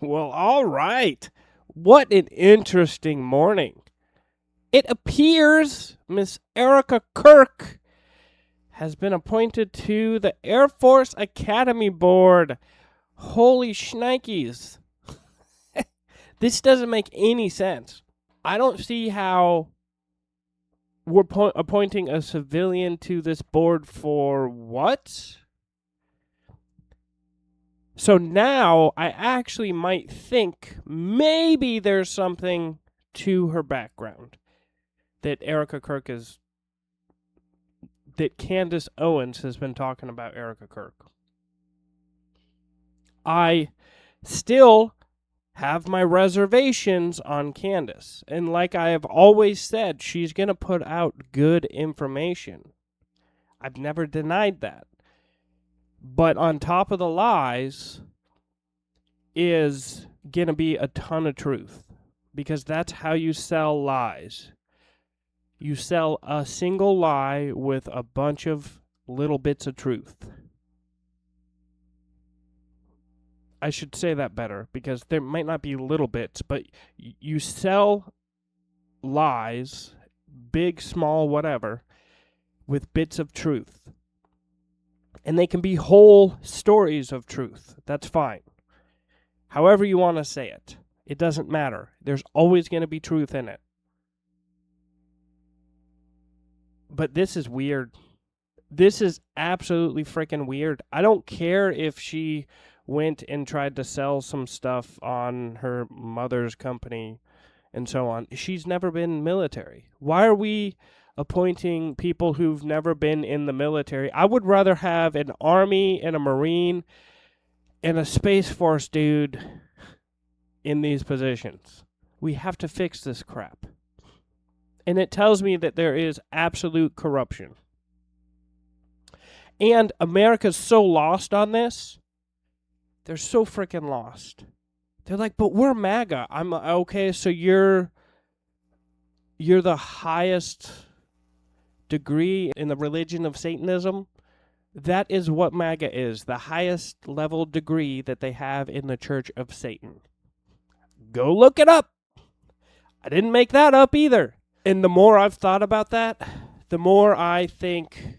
Well, all right. What an interesting morning. It appears Miss Erika Kirk has been appointed to the Air Force Academy Board. Holy shnikes. This doesn't make any sense. I don't see how we're appointing a civilian to this board for what? So now I actually might think maybe there's something to her background that Erika Kirk is, that Candace Owens has been talking about Erika Kirk. I still have my reservations on Candace. And like I have always said, she's going to put out good information. I've never denied that. But on top of the lies is going to be a ton of truth. Because that's how you sell lies. You sell a single lie with a bunch of little bits of truth. I should say that better, because there might not be little bits, but you sell lies, big, small, whatever, with bits of truth. And they can be whole stories of truth. That's fine. However you want to say it. It doesn't matter. There's always going to be truth in it. But this is weird. This is absolutely freaking weird. I don't care if she went and tried to sell some stuff on her mother's company and so on. She's never been military. Why are we appointing people who've never been in the military? I would rather have an Army and a Marine and a Space Force dude in these positions. We have to fix this crap. And it tells me that there is absolute corruption. And America's so lost on this. They're so freaking lost. They're like, but we're MAGA. I'm okay, so you're the highest degree in the religion of Satanism. That is what MAGA is, the highest level degree that they have in the Church of Satan. Go look it up. I didn't make that up either. And the more I've thought about that, the more I think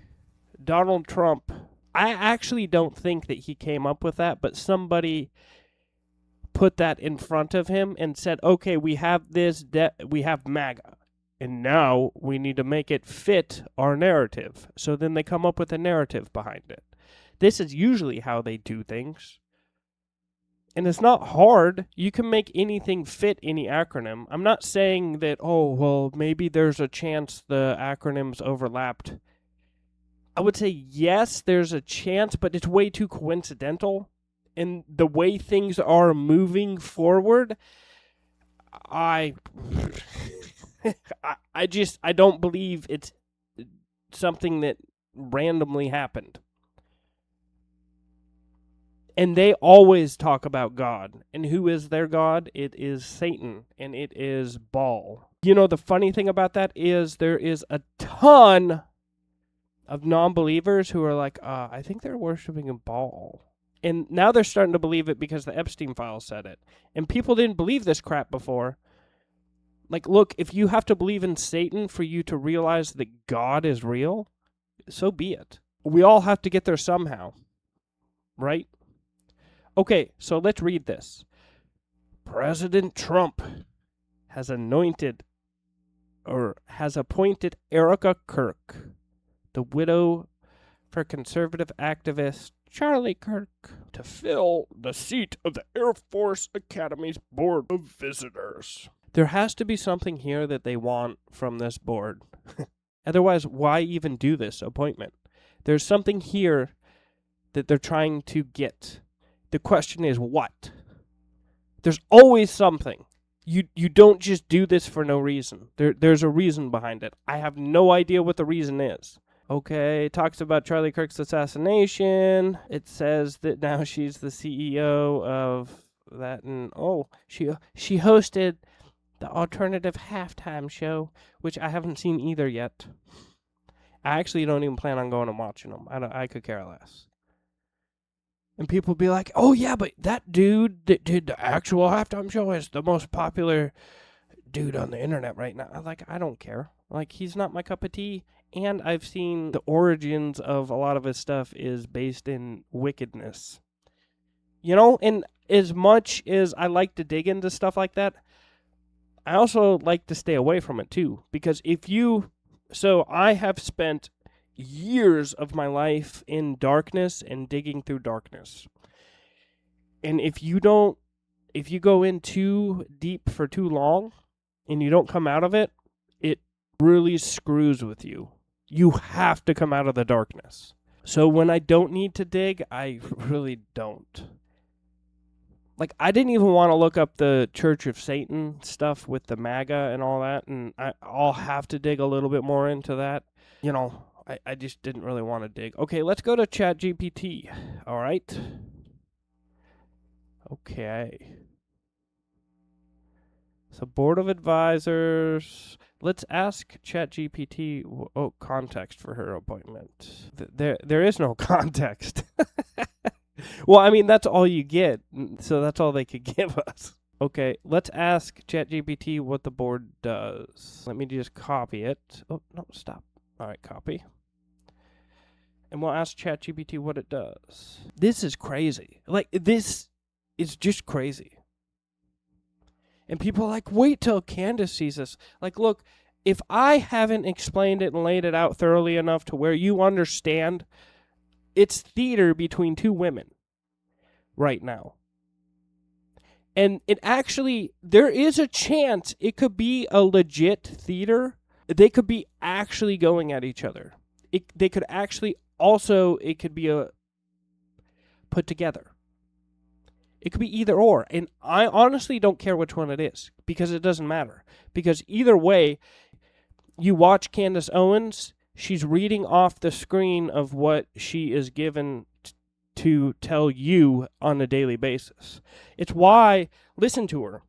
Donald Trump, I actually don't think that he came up with that, but somebody put that in front of him and said, okay, we have this, we have MAGA, and now we need to make it fit our narrative. So then they come up with a narrative behind it. This is usually how they do things. And it's not hard. You can make anything fit any acronym. I'm not saying that, oh, well, maybe there's a chance the acronyms overlapped. I would say yes, there's a chance, but it's way too coincidental. And the way things are moving forward, I don't believe it's something that randomly happened. And they always talk about God. And who is their God? It is Satan. And it is Baal. You know, the funny thing about that is there is a ton of non-believers who are like, I think they're worshiping a Baal. And now they're starting to believe it because the Epstein files said it. And people didn't believe this crap before. Like, look, if you have to believe in Satan for you to realize that God is real, so be it. We all have to get there somehow. Right? Okay, so let's read this. President Trump has appointed Erika Kirk, the widow for conservative activist Charlie Kirk, to fill the seat of the Air Force Academy's Board of Visitors. There has to be something here that they want from this board. Otherwise, why even do this appointment? There's something here that they're trying to get. The question is what? There's always something. You don't just do this for no reason. There's a reason behind it. I have no idea what the reason is. Okay, it talks about Charlie Kirk's assassination. It says that now she's the CEO of that, and she hosted the alternative halftime show, which I haven't seen either yet. I actually don't even plan on going and watching them. I could care less. And people be like, oh, yeah, but that dude that did the actual halftime show is the most popular dude on the internet right now. I'm like, I don't care. Like, he's not my cup of tea. And I've seen the origins of a lot of his stuff is based in wickedness. You know, and as much as I like to dig into stuff like that, I also like to stay away from it too. Because so I have spent years of my life in darkness and digging through darkness. And if you go in too deep for too long and you don't come out of it, it really screws with you. You have to come out of the darkness. So when I don't need to dig, I really don't. Like, I didn't even want to look up the Church of Satan stuff with the MAGA and all that, and I'll have to dig a little bit more into that. You know, I just didn't really want to dig. Okay, let's go to ChatGPT. All right. Okay. So, Board of Advisors. Let's ask ChatGPT context for her appointment. There is no context. Well, I mean, that's all you get, so that's all they could give us. Okay, let's ask ChatGPT what the board does. Let me just copy it. Oh, no, stop. All right, copy. And we'll ask ChatGPT what it does. This is crazy. Like, this is just crazy. And people are like, wait till Candace sees this. Like, look, if I haven't explained it and laid it out thoroughly enough to where you understand, it's theater between two women right now. And it actually, there is a chance it could be a legit theater. They could be actually going at each other. They could actually also, it could be a put together. It could be either or. And I honestly don't care which one it is because it doesn't matter. Because either way, you watch Candace Owens, she's reading off the screen of what she is given to tell you on a daily basis. It's why, listen to her.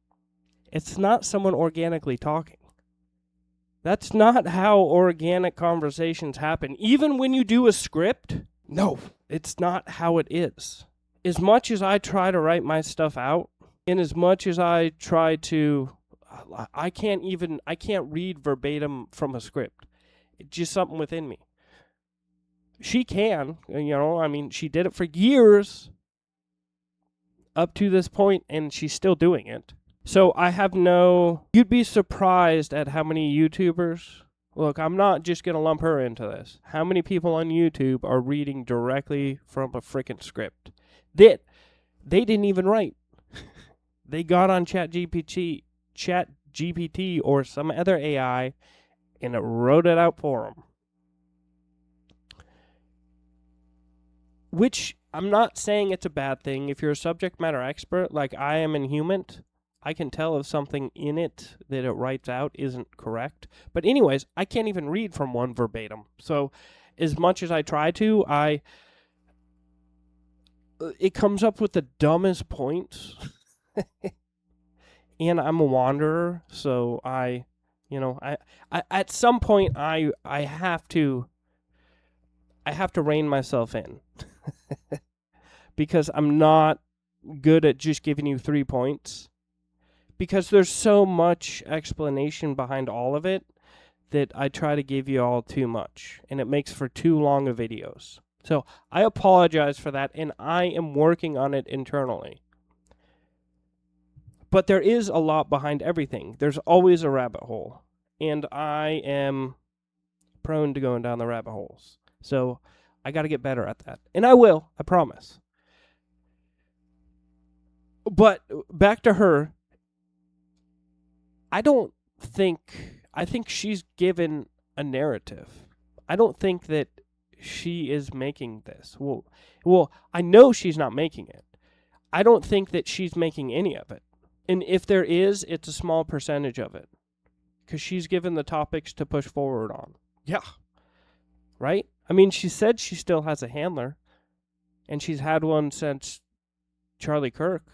It's not someone organically talking. That's not how organic conversations happen. Even when you do a script, no, it's not how it is. As much as I try to write my stuff out, and as much as I try to, I can't read verbatim from a script. It's just something within me. She can, I mean, she did it for years up to this point, and she's still doing it. So you'd be surprised at how many YouTubers, look, I'm not just going to lump her into this. How many people on YouTube are reading directly from a freaking script that they didn't even write? They got on ChatGPT or some other AI, and it wrote it out for them. Which, I'm not saying it's a bad thing. If you're a subject matter expert, like I am in human, I can tell if something in it that it writes out isn't correct. But anyways, I can't even read from one verbatim. So as much as I try to, it comes up with the dumbest points. And I'm a wanderer, so I at some point I have to rein myself in. Because I'm not good at just giving you 3 points. Because there's so much explanation behind all of it that I try to give you all too much. And it makes for too long of videos. So I apologize for that, and I am working on it internally. But there is a lot behind everything. There's always a rabbit hole. And I am prone to going down the rabbit holes. So I got to get better at that. And I will, I promise. But back to her. I think she's given a narrative. I don't think that she is making this. Well, I know she's not making it. I don't think that she's making any of it. And if there is, it's a small percentage of it. Because she's given the topics to push forward on. Yeah. Right? I mean, she said she still has a handler. And she's had one since Charlie Kirk.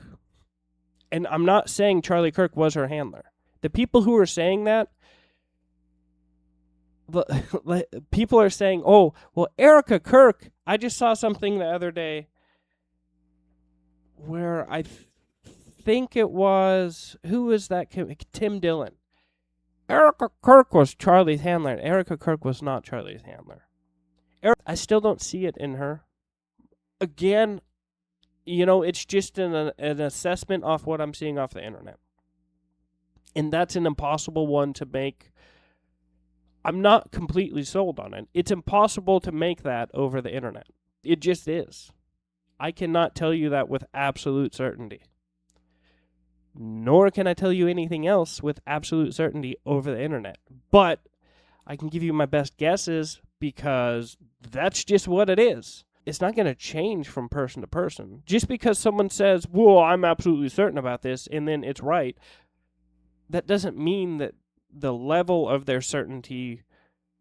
And I'm not saying Charlie Kirk was her handler. The people who are saying that, people are saying, oh, well, Erika Kirk, I just saw something the other day where think it was, who is that? Tim Dillon. Erika Kirk was Charlie's handler. Erika Kirk was not Charlie's handler. I still don't see it in her. Again, it's just an assessment off what I'm seeing off the internet. And that's an impossible one to make. I'm not completely sold on it. It's impossible to make that over the internet. It just is. I cannot tell you that with absolute certainty. Nor can I tell you anything else with absolute certainty over the internet. But I can give you my best guesses because that's just what it is. It's not going to change from person to person. Just because someone says, well, I'm absolutely certain about this, and then it's right, that doesn't mean that the level of their certainty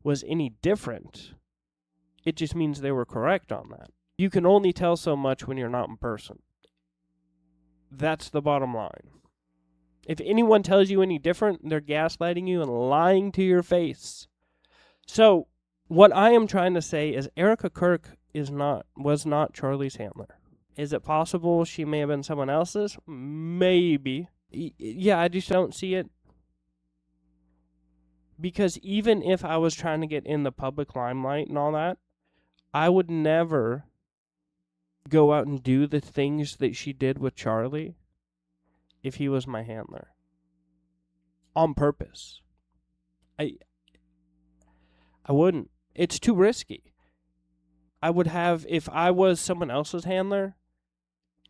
was any different. It just means they were correct on that. You can only tell so much when you're not in person. That's the bottom line. If anyone tells you any different, they're gaslighting you and lying to your face. So, what I am trying to say is Erika Kirk was not Charlie's handler. Is it possible she may have been someone else's? Maybe. Yeah, I just don't see it. Because even if I was trying to get in the public limelight and all that, I would never go out and do the things that she did with Charlie if he was my handler. On purpose. I wouldn't. It's too risky. I would have, if I was someone else's handler,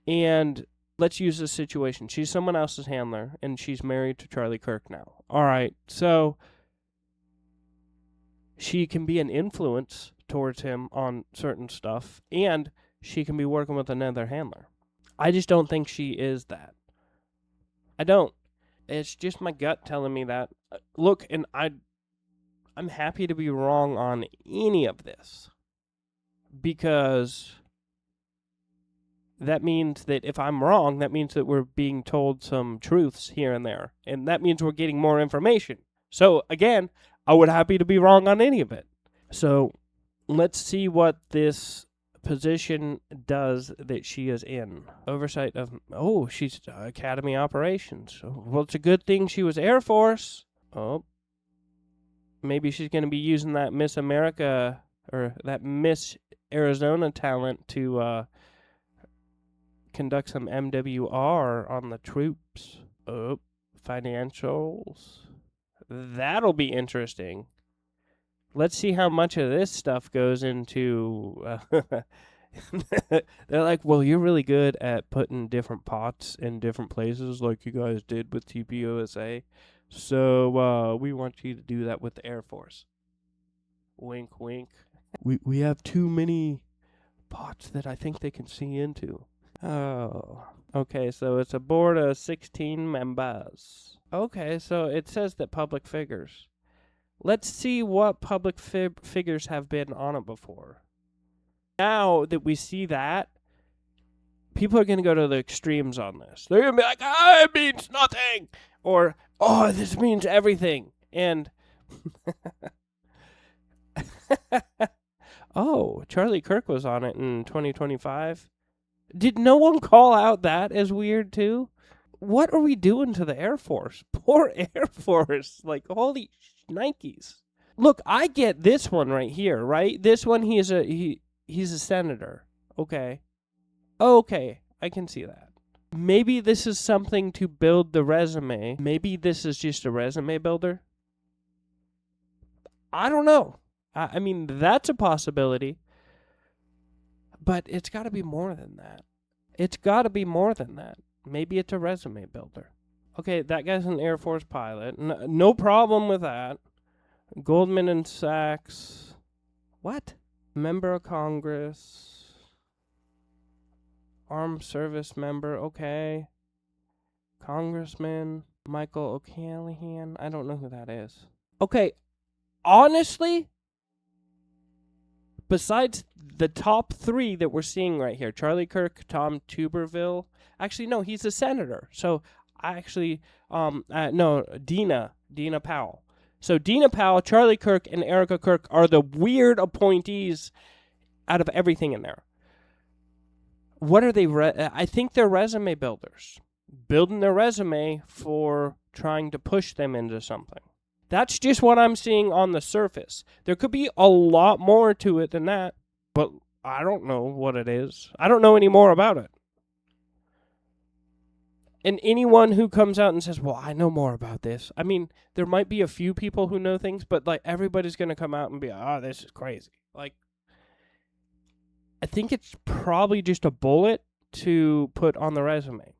and let's use this situation. She's someone else's handler, and she's married to Charlie Kirk now. All right, so she can be an influence towards him on certain stuff, and she can be working with another handler. I just don't think she is that. I don't. It's just my gut telling me that. Look, and I'm happy to be wrong on any of this, because that means that if I'm wrong, that means that we're being told some truths here and there, and that means we're getting more information. So, again, I would happy to be wrong on any of it. So, let's see what this position does that she is in. Oversight of, she's Academy Operations. Well, it's a good thing she was Air Force. Oh, maybe she's going to be using that Miss America or that Miss Arizona talent to conduct some MWR on the troops. Oh, financials. That'll be interesting. Let's see how much of this stuff goes into... They're like, well, you're really good at putting different pots in different places like you guys did with TPUSA. So we want you to do that with the Air Force. Wink, wink. We have too many pots that I think they can see into. Oh, okay, so it's a board of 16 members. Okay, so it says that public figures. Let's see what public figures have been on it before. Now that we see that, people are going to go to the extremes on this. They're going to be like, it means nothing. Or, this means everything. And, Charlie Kirk was on it in 2025. Did no one call out that as weird, too? What are we doing to the Air Force? Poor Air Force. Like, holy Nikes. Look, I get this one right here, right? This one, he's a senator. Okay, I can see that. Maybe this is something to build the resume. Maybe this is just a resume builder. I don't know. I mean, that's a possibility. But it's got to be more than that. Maybe it's a resume builder. Okay, that guy's an Air Force pilot. No problem with that. Goldman and Sachs. What? Member of Congress. Armed service member. Okay. Congressman Michael O'Callaghan. I don't know who that is. Okay, honestly, besides the top three that we're seeing right here, Charlie Kirk, Tom Tuberville. Actually, no, he's a senator. So, Dina Powell. So, Dina Powell, Charlie Kirk, and Erika Kirk are the weird appointees out of everything in there. What are they? I think they're resume builders, building their resume for trying to push them into something. That's just what I'm seeing on the surface. There could be a lot more to it than that, but I don't know what it is. I don't know any more about it. And anyone who comes out and says, well, I know more about this. I mean, there might be a few people who know things, but like everybody's going to come out and be, oh, this is crazy. Like, I think it's probably just a bullet to put on the resume.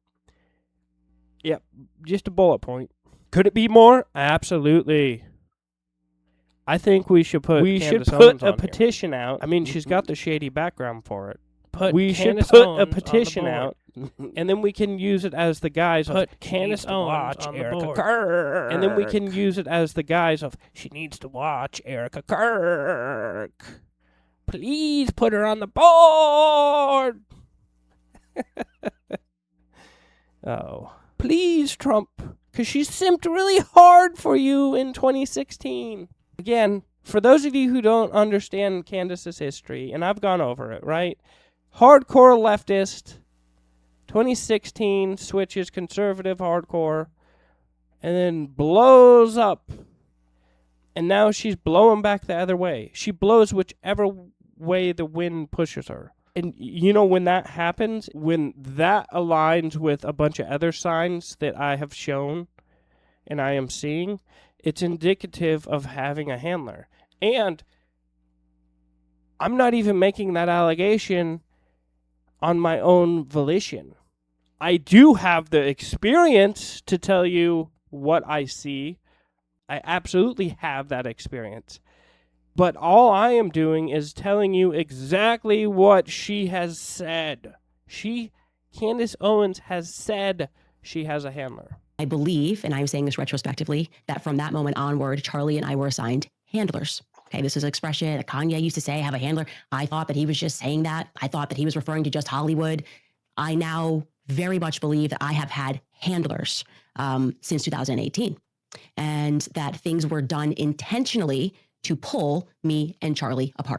Yep, just a bullet point. Could it be more? Absolutely. I think we should put a petition out. I mean, she's got the shady background for it. We should put a petition out, and then we can use it as the guise of Candace Owens on Erika Kirk. And then we can use it as the guise of she needs to watch Erika Kirk. Please put her on the board. Oh. Please, Trump, because she simped really hard for you in 2016. Again, for those of you who don't understand Candace's history, and I've gone over it, right? Hardcore leftist, 2016 switches conservative hardcore, and then blows up. And now she's blowing back the other way. She blows whichever way the wind pushes her. And you know, when that happens, when that aligns with a bunch of other signs that I have shown and I am seeing, it's indicative of having a handler. And I'm not even making that allegation on my own volition. I do have the experience to tell you what I see. I absolutely have that experience. But all I am doing is telling you exactly what she has said. Candace Owens has said she has a handler. I believe, and I'm saying this retrospectively, that from that moment onward, Charlie and I were assigned handlers. Okay, this is an expression that Kanye used to say, have a handler. I thought that he was just saying that. I thought that he was referring to just Hollywood. I now very much believe that I have had handlers since 2018, and that things were done intentionally to pull me and Charlie apart.